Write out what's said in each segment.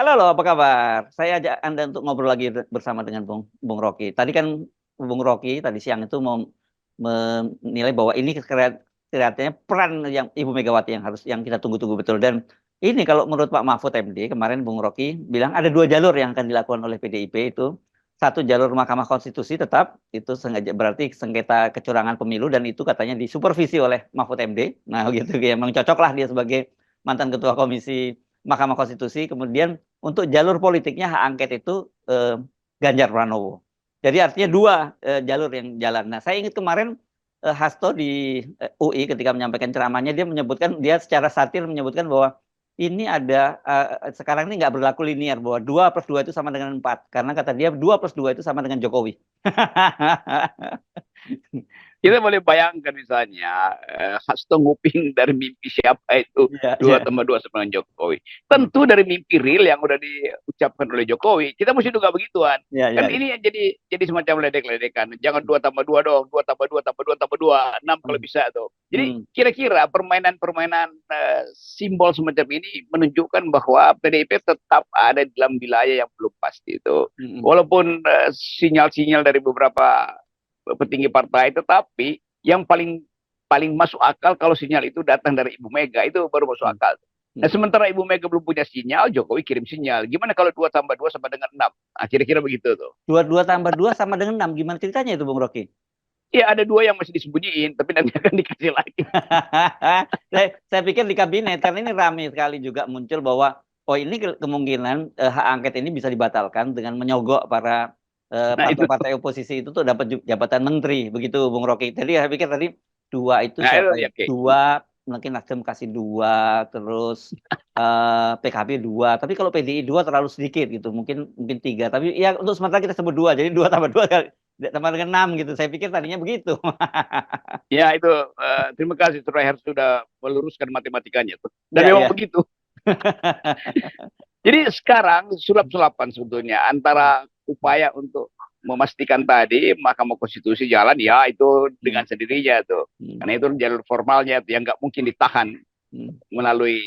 Halo, halo, apa kabar? Saya ajak Anda untuk ngobrol lagi bersama dengan Bung Rocky. Tadi kan Bung Rocky tadi siang itu mau menilai bahwa ini kelihatannya peran yang Ibu Megawati yang kita tunggu-tunggu betul. Dan ini kalau menurut Pak Mahfud MD kemarin Bung Rocky bilang ada dua jalur yang akan dilakukan oleh PDIP itu. Satu jalur Mahkamah Konstitusi tetap itu sengaja berarti sengketa kecurangan pemilu dan itu katanya disupervisi oleh Mahfud MD. Nah gitu ya, memang cocok lah dia sebagai mantan ketua komisi Mahkamah Konstitusi. Kemudian untuk jalur politiknya hak angket itu Ganjar Pranowo. Jadi artinya dua jalur yang jalan. Nah, saya ingat kemarin Hasto di UI ketika menyampaikan ceramahnya dia menyebutkan dia secara satir menyebutkan bahwa ini ada sekarang ini nggak berlaku linear bahwa 2+2 itu sama dengan 4 karena kata dia 2+2 itu sama dengan Jokowi. Kita boleh bayangkan misalnya Hasto nguping dari mimpi siapa itu Iya, dua iya. tambah dua sama dengan Jokowi. Tentu dari mimpi real yang udah diucapkan oleh Jokowi. Kita mesti juga begituan. Iya, iya, Kan iya. ini yang jadi semacam ledek-ledekan. Jangan 2+2 dong, 2+2 tambah 2 tambah 2 6 kalau Hmm. bisa tuh. Jadi Hmm. kira-kira permainan-permainan simbol semacam ini menunjukkan bahwa PDIP tetap ada di dalam wilayah yang belum pasti itu. Hmm. Walaupun sinyal-sinyal dari beberapa petinggi partai, tetapi yang paling paling masuk akal kalau sinyal itu datang dari Ibu Mega itu baru masuk Hmm. akal. Nah, Hmm. sementara Ibu Mega belum punya sinyal, Jokowi kirim sinyal. Gimana kalau 2+2 sama dengan 6? Nah, kira-kira begitu tuh. 2 tambah 2 sama dengan 6. Gimana ceritanya itu Bung Rocky? Ya ada dua yang masih disembunyiin, tapi nanti akan dikasih lagi. Saya pikir di kabinet karena ini ramai sekali juga muncul bahwa oh ini kemungkinan hak angket ini bisa dibatalkan dengan menyogok para Nah itu, partai-partai oposisi itu tuh dapat jabatan menteri begitu Bung Rocky. Jadi saya pikir tadi dua itu nah itu siapa ya? ya oke. Dua mungkin Nasdem kasih dua, terus PKB dua. Tapi kalau PDI dua terlalu sedikit gitu, mungkin mungkin tiga. Tapi ya untuk sementara kita sebut dua, jadi 2 tambah 2 tambah dengan 6 gitu. Saya pikir tadinya begitu. Ya itu terima kasih Suraya sudah meluruskan matematikanya tuh. Dan Ya, memang ya. begitu. Jadi sekarang sulap-sulapan sebetulnya antara upaya untuk memastikan tadi Mahkamah Konstitusi jalan, ya itu Hmm. dengan sendirinya tuh. Hmm. Karena itu jalur formalnya tuh, yang nggak mungkin ditahan Hmm. melalui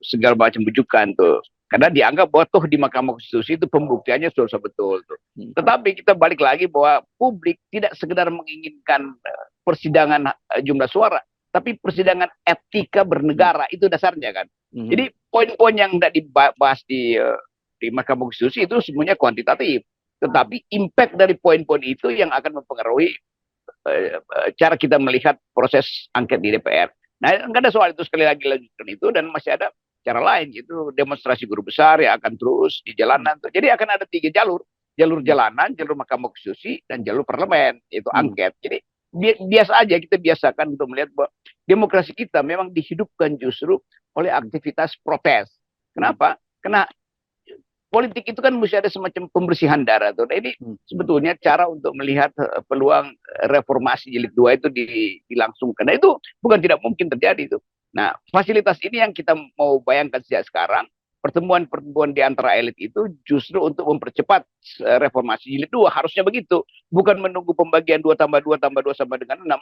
segala macam bujukan tuh. Karena dianggap bahwa toh di Mahkamah Konstitusi itu pembuktiannya sudah betul tuh. Hmm. Tetapi kita balik lagi bahwa publik tidak sekedar menginginkan persidangan jumlah suara, tapi persidangan etika Hmm. bernegara itu dasarnya kan. Hmm. Jadi poin-poin yang tidak dibahas di Mahkamah Konstitusi itu semuanya kuantitatif, tetapi impact dari poin-poin itu yang akan mempengaruhi cara kita melihat proses angket di DPR. Nah, nggak ada soal itu, sekali lagi lanjutkan itu, dan masih ada cara lain, yaitu demonstrasi guru besar yang akan terus di jalanan. Jadi akan ada 3 jalur, jalur Hmm. jalanan, jalur Mahkamah Konstitusi, dan jalur parlemen, yaitu Hmm. angket. Jadi biasa aja kita biasakan untuk melihat bahwa demokrasi kita memang dihidupkan justru oleh aktivitas protes. Hmm. Kenapa? Karena politik itu kan mesti ada semacam pembersihan darah tuh. Nah, ini Hmm. sebetulnya cara untuk melihat peluang reformasi jilid 2 itu dilangsungkan. Nah, itu bukan tidak mungkin terjadi itu. Nah, fasilitas ini yang kita mau bayangkan sejak sekarang, pertemuan-pertemuan di antara elit itu justru untuk mempercepat reformasi jilid 2, harusnya begitu. Bukan menunggu pembagian 2+2 tambah 2 sama dengan 6.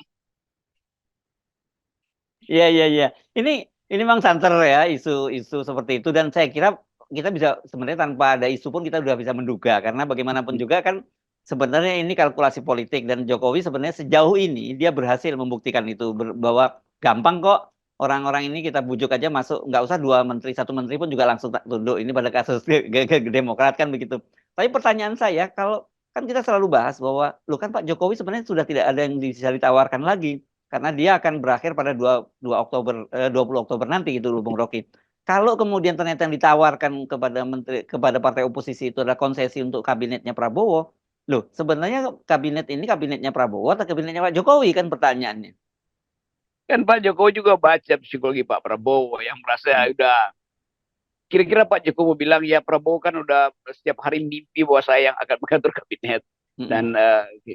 Iya, iya, iya. Ini memang santer ya isu-isu seperti itu dan saya kira kita bisa sebenarnya tanpa ada isu pun kita sudah bisa menduga karena bagaimanapun juga kan sebenarnya ini kalkulasi politik dan Jokowi sebenarnya sejauh ini dia berhasil membuktikan itu bahwa gampang kok orang-orang ini kita bujuk aja masuk nggak usah 2 menteri 1 menteri pun juga langsung tunduk ini pada kasus Demokrat kan begitu. Tapi pertanyaan saya kalau kan kita selalu bahas bahwa lu kan Pak Jokowi sebenarnya sudah tidak ada yang bisa ditawarkan lagi karena dia akan berakhir pada 20 Oktober nanti gitu loh Bung Rocky. Kalau kemudian ternyata yang ditawarkan kepada partai oposisi itu adalah konsesi untuk kabinetnya Prabowo, loh sebenarnya kabinet ini kabinetnya Prabowo atau kabinetnya Pak Jokowi kan pertanyaannya. Kan Pak Jokowi juga baca psikologi Pak Prabowo yang merasa Hmm. udah, kira-kira Pak Jokowi bilang ya Prabowo kan udah setiap hari mimpi bahwa saya yang akan mengatur kabinet, Hmm. dan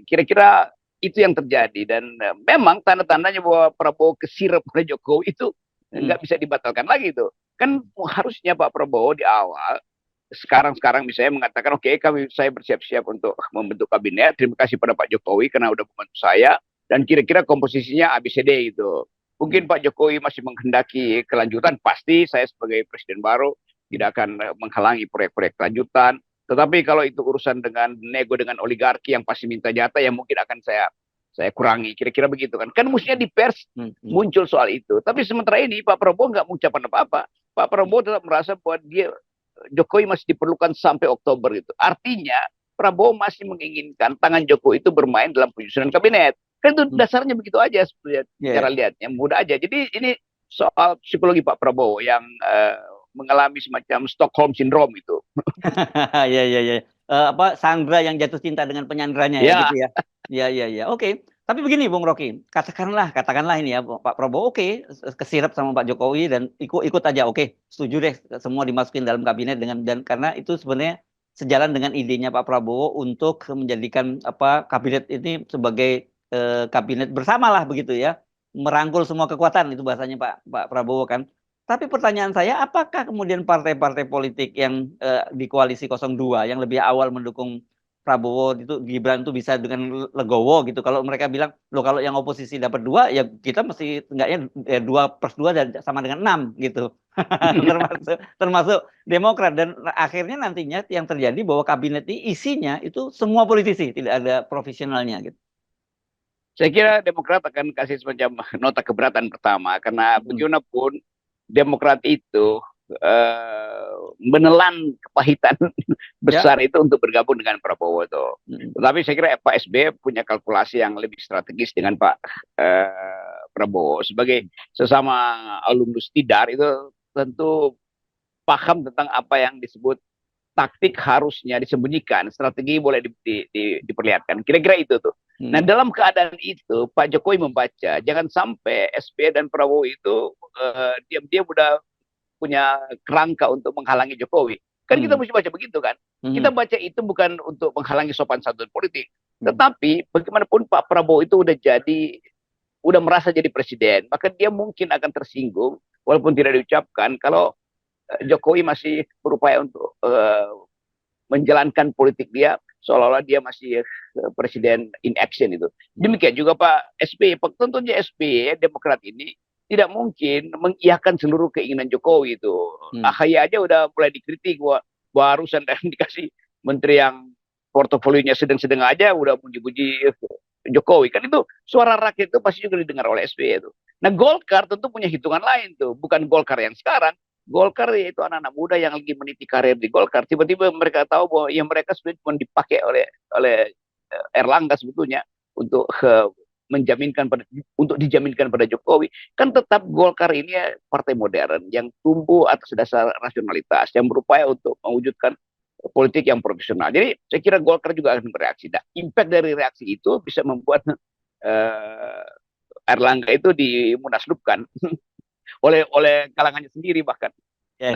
kira-kira itu yang terjadi, dan memang tanda-tandanya bahwa Prabowo kesirap oleh Jokowi itu Hmm. nggak bisa dibatalkan lagi itu. Kan harusnya Pak Prabowo di awal sekarang misalnya mengatakan oke, saya bersiap-siap untuk membentuk kabinet, terima kasih pada Pak Jokowi karena udah membantu saya, dan kira-kira komposisinya ABCD itu. Hmm. Mungkin Pak Jokowi masih menghendaki kelanjutan, pasti saya sebagai presiden baru tidak akan menghalangi proyek-proyek lanjutan. Tetapi kalau itu urusan dengan nego dengan oligarki yang pasti minta jatah, yang mungkin akan saya kurangi, kira-kira begitu kan. Kan mestinya di pers muncul soal itu. Tapi sementara ini Pak Prabowo nggak mengucapkan apa-apa. Pak Prabowo tetap merasa bahwa Jokowi masih diperlukan sampai Oktober itu. Artinya Prabowo masih menginginkan tangan Jokowi itu bermain dalam penyusunan kabinet. Kan itu dasarnya begitu aja sebenarnya cara lihatnya, mudah aja. Jadi ini soal psikologi Pak Prabowo yang mengalami semacam Stockholm Syndrome itu. Ya. Apa Sandra yang jatuh cinta dengan penyandranya ya gitu ya. Ya. Oke. Tapi begini Bung Rocky, katakanlah ini ya Pak Prabowo oke, kesirap sama Pak Jokowi dan ikut aja oke, setuju deh semua dimasukin dalam kabinet dan karena itu sebenarnya sejalan dengan idenya Pak Prabowo untuk menjadikan apa kabinet ini sebagai kabinet bersama lah begitu ya, merangkul semua kekuatan itu bahasanya Pak Prabowo kan. Tapi pertanyaan saya, apakah kemudian partai-partai politik yang di koalisi 02 yang lebih awal mendukung Prabowo itu Gibran itu bisa dengan legowo gitu. Kalau mereka bilang, loh kalau yang oposisi dapat 2, ya kita mesti enggaknya 2/2 dan sama dengan 6 gitu. termasuk Demokrat dan akhirnya nantinya yang terjadi bahwa kabinet ini isinya itu semua politisi, tidak ada profesionalnya gitu. Saya kira Demokrat akan kasih semacam nota keberatan pertama karena bagaimanapun Demokrat itu menelan kepahitan besar itu untuk bergabung dengan Prabowo itu. Tetapi saya kira Pak SBY punya kalkulasi yang lebih strategis dengan Pak Prabowo sebagai sesama alumnus Tidar itu tentu paham tentang apa yang disebut taktik harusnya disembunyikan, strategi boleh diperlihatkan. Kira-kira itu tuh. Nah dalam keadaan itu Pak Jokowi membaca jangan sampai SBY dan Prabowo itu diam-diam udah punya kerangka untuk menghalangi Jokowi. Kan kita mesti baca begitu kan. Kita baca itu bukan untuk menghalangi sopan santun politik. Tetapi bagaimanapun Pak Prabowo itu udah merasa jadi presiden. Maka dia mungkin akan tersinggung walaupun tidak diucapkan kalau Jokowi masih berupaya untuk menjalankan politik dia seolah-olah dia masih presiden in action itu. Demikian juga Pak SBY. Tentunya SBY Demokrat ini tidak mungkin mengiyakan seluruh keinginan Jokowi itu. AHY aja udah mulai dikritik bahwa barusan dikasih menteri yang portofolionya sedang-sedang aja udah puji-puji Jokowi. Kan itu suara rakyat itu pasti juga didengar oleh SBY itu. Nah Golkar tentu punya hitungan lain tuh. Bukan Golkar yang sekarang. Golkar yaitu anak-anak muda yang lagi meniti karir di Golkar. Tiba-tiba mereka tahu bahwa ya mereka sebenarnya cuma dipakai oleh Erlangga sebetulnya untuk dijaminkan pada Jokowi. Kan tetap Golkar ini ya partai modern yang tumbuh atas dasar rasionalitas yang berupaya untuk mewujudkan politik yang profesional. Jadi saya kira Golkar juga akan bereaksi. Nah, impact dari reaksi itu bisa membuat Erlangga itu dimunaslupkan oleh kalangannya sendiri bahkan. Ya.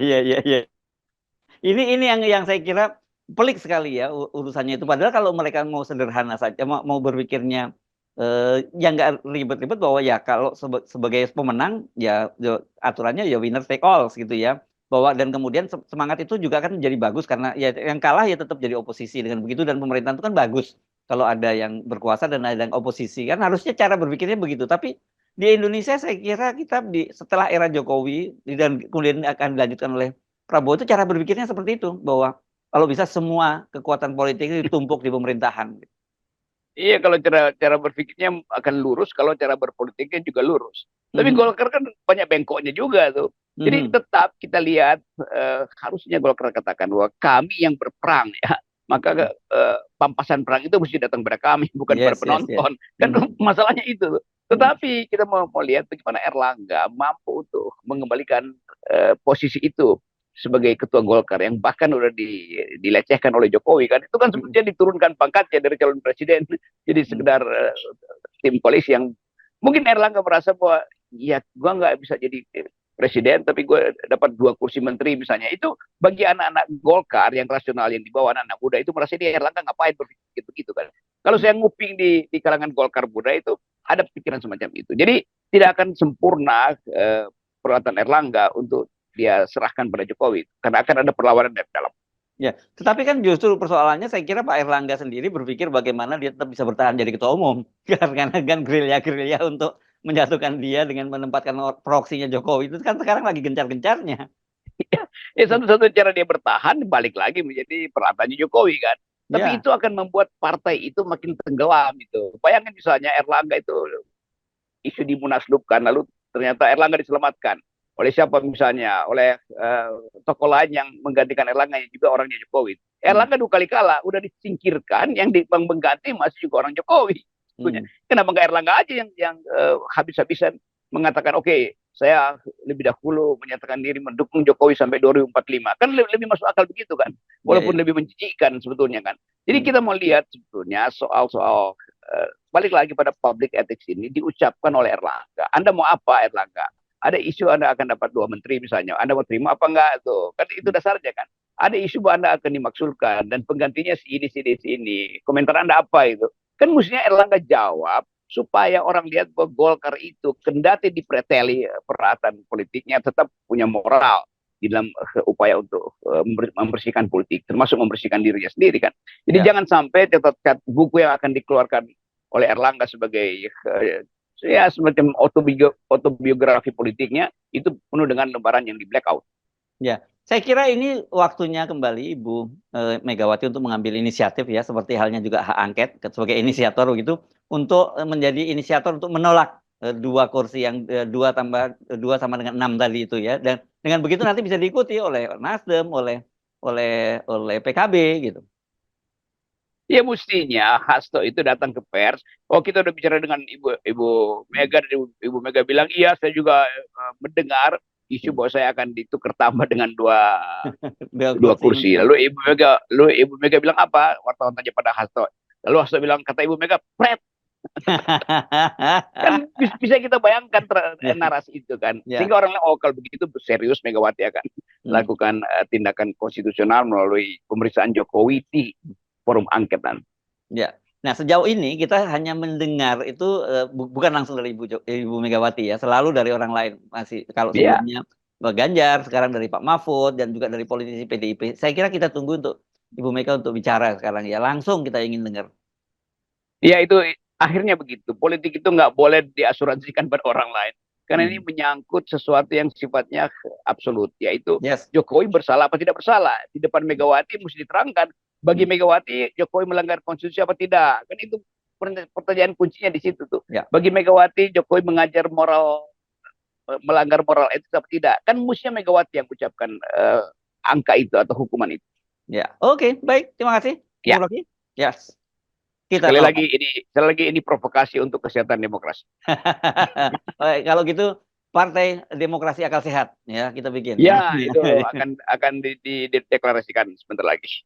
Ini yang saya kira pelik sekali ya urusannya itu. Padahal kalau mereka mau sederhana saja, mau berpikirnya ya nggak ribet-ribet bahwa ya kalau sebagai pemenang ya aturannya ya winner take all gitu ya. Bahwa dan kemudian semangat itu juga kan jadi bagus karena ya yang kalah ya tetap jadi oposisi dengan begitu dan pemerintahan itu kan bagus kalau ada yang berkuasa dan ada yang oposisi kan harusnya cara berpikirnya begitu. Tapi di Indonesia saya kira kita setelah era Jokowi dan kemudian akan dilanjutkan oleh Prabowo itu cara berpikirnya seperti itu bahwa kalau bisa semua kekuatan politik itu ditumpuk di pemerintahan. Iya kalau cara berpikirnya akan lurus, kalau cara berpolitiknya juga lurus. Tapi Golkar kan banyak bengkoknya juga tuh. Jadi tetap kita lihat harusnya Golkar katakan bahwa kami yang berperang ya. Maka pampasan perang itu mesti datang pada kami, bukan pada penonton. Kan masalahnya itu. Tetapi kita mau lihat bagaimana Erlangga mampu untuk mengembalikan posisi itu sebagai ketua Golkar yang bahkan udah dilecehkan oleh Jokowi kan. Itu kan sebetulnya diturunkan pangkatnya dari calon presiden jadi sekedar tim koalisi yang mungkin Erlangga merasa bahwa ya gua nggak bisa jadi presiden tapi gue dapat 2 kursi menteri misalnya. Itu bagi anak-anak Golkar yang rasional yang dibawa anak-anak muda itu merasa dia Erlangga ngapain berpikir begitu kan. Kalau saya nguping di kalangan Golkar muda itu ada pikiran semacam itu. Jadi tidak akan sempurna peralatan Erlangga untuk dia serahkan pada Jokowi karena akan ada perlawanan dari dalam. Ya, tetapi kan justru persoalannya saya kira Pak Erlangga sendiri berpikir bagaimana dia tetap bisa bertahan jadi ketua umum karena kan gerilya untuk menjatuhkan dia dengan menempatkan proksinya Jokowi itu kan sekarang lagi gencar-gencarnya. Ya satu-satu cara dia bertahan balik lagi menjadi peralatan Jokowi kan. Tapi Ya, itu akan membuat partai itu makin tenggelam itu. Bayangin misalnya Erlangga itu isu di Munaslup kan, lalu ternyata Erlangga diselamatkan oleh siapa misalnya, oleh tokoh lain yang menggantikan Erlangga yang juga orangnya Jokowi. hmm, Erlangga 2 kali kalah, udah disingkirkan, yang mengganti masih juga orang Jokowi. hmm, Kenapa nggak Erlangga aja yang habis-habisan mengatakan oke, okay, saya lebih dahulu menyatakan diri mendukung Jokowi sampai 2045. Kan lebih masuk akal begitu kan. ya, Walaupun ya, lebih menjijikan sebetulnya kan. Jadi hmm, kita mau lihat sebetulnya soal-soal balik lagi pada public ethics ini diucapkan oleh Erlangga. Anda mau apa Erlangga? Ada isu Anda akan dapat 2 menteri misalnya. Anda mau terima apa enggak tuh? Kan itu dasarnya kan. Ada isu bahwa Anda akan dimaksulkan dan penggantinya si ini. Komentar Anda apa itu? Kan mestinya Erlangga jawab supaya orang lihat bahwa Golkar itu kendati dipreteli peralatan politiknya tetap punya moral di dalam upaya untuk membersihkan politik, termasuk membersihkan dirinya sendiri kan. Jadi ya. jangan sampai catatan buku yang akan dikeluarkan oleh Erlangga sebagai ya semacam autobiografi politiknya itu penuh dengan lembaran yang di blackout. Ya, saya kira ini waktunya kembali Ibu Megawati untuk mengambil inisiatif ya, seperti halnya juga hak angket sebagai inisiator begitu, untuk menjadi inisiator untuk menolak 2 kursi yang 2 tambah 2 sama dengan 6 tadi itu ya, dan dengan begitu nanti bisa diikuti oleh Nasdem, oleh PKB gitu. Ya mestinya Hasto itu datang ke pers. Oh kita udah bicara dengan Ibu Hmm. Mega, dan Ibu Mega bilang iya saya juga mendengar isu Hmm. bahwa saya akan ditukar tambah dengan dua Dua dua kursi kursi. menteri. Lalu Ibu Mega bilang apa? Wartawan tanya pada Hasto. Lalu Hasto bilang kata Ibu Mega, pret. Kan bisa kita bayangkan Ya, narasi itu kan. ya. Sehingga orang lain, oh kalau begitu serius Megawati akan Hmm. lakukan tindakan konstitusional melalui pemeriksaan Jokowi di forum angket nanti. Ya. Nah, sejauh ini kita hanya mendengar itu bukan langsung dari Ibu Megawati ya, selalu dari orang lain. Masih kalau Ya, sebelumnya Pak Ganjar, sekarang dari Pak Mahfud dan juga dari politisi PDIP. Saya kira kita tunggu untuk Ibu Mega untuk bicara sekarang ya, langsung kita ingin dengar. ya itu akhirnya begitu. Politik itu nggak boleh diasuransikan pada orang lain. Karena ini Hmm. menyangkut sesuatu yang sifatnya absolut, yaitu Yes. Jokowi bersalah apa tidak bersalah. Di depan Megawati mesti diterangkan, bagi Hmm. Megawati Jokowi melanggar konstitusi apa tidak. Kan itu pertanyaan kuncinya di situ tuh. Ya, Bagi Megawati Jokowi melanggar moral etik apa tidak. Kan mestinya Megawati yang ucapkan angka itu atau hukuman itu. ya. Oke, baik. Terima kasih, Ya, Bung Rocky. Yes. Kita sekali lagi selamat. ini provokasi untuk kesehatan demokrasi. Baik, kalau gitu Partai Demokrasi Akal Sehat ya kita bikin Ya, namanya. itu akan dideklarasikan sebentar lagi.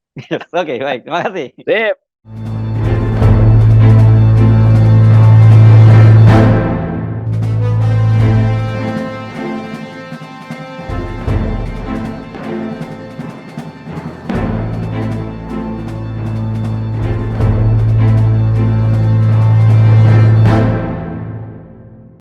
Oke, baik. Terima kasih. Sip.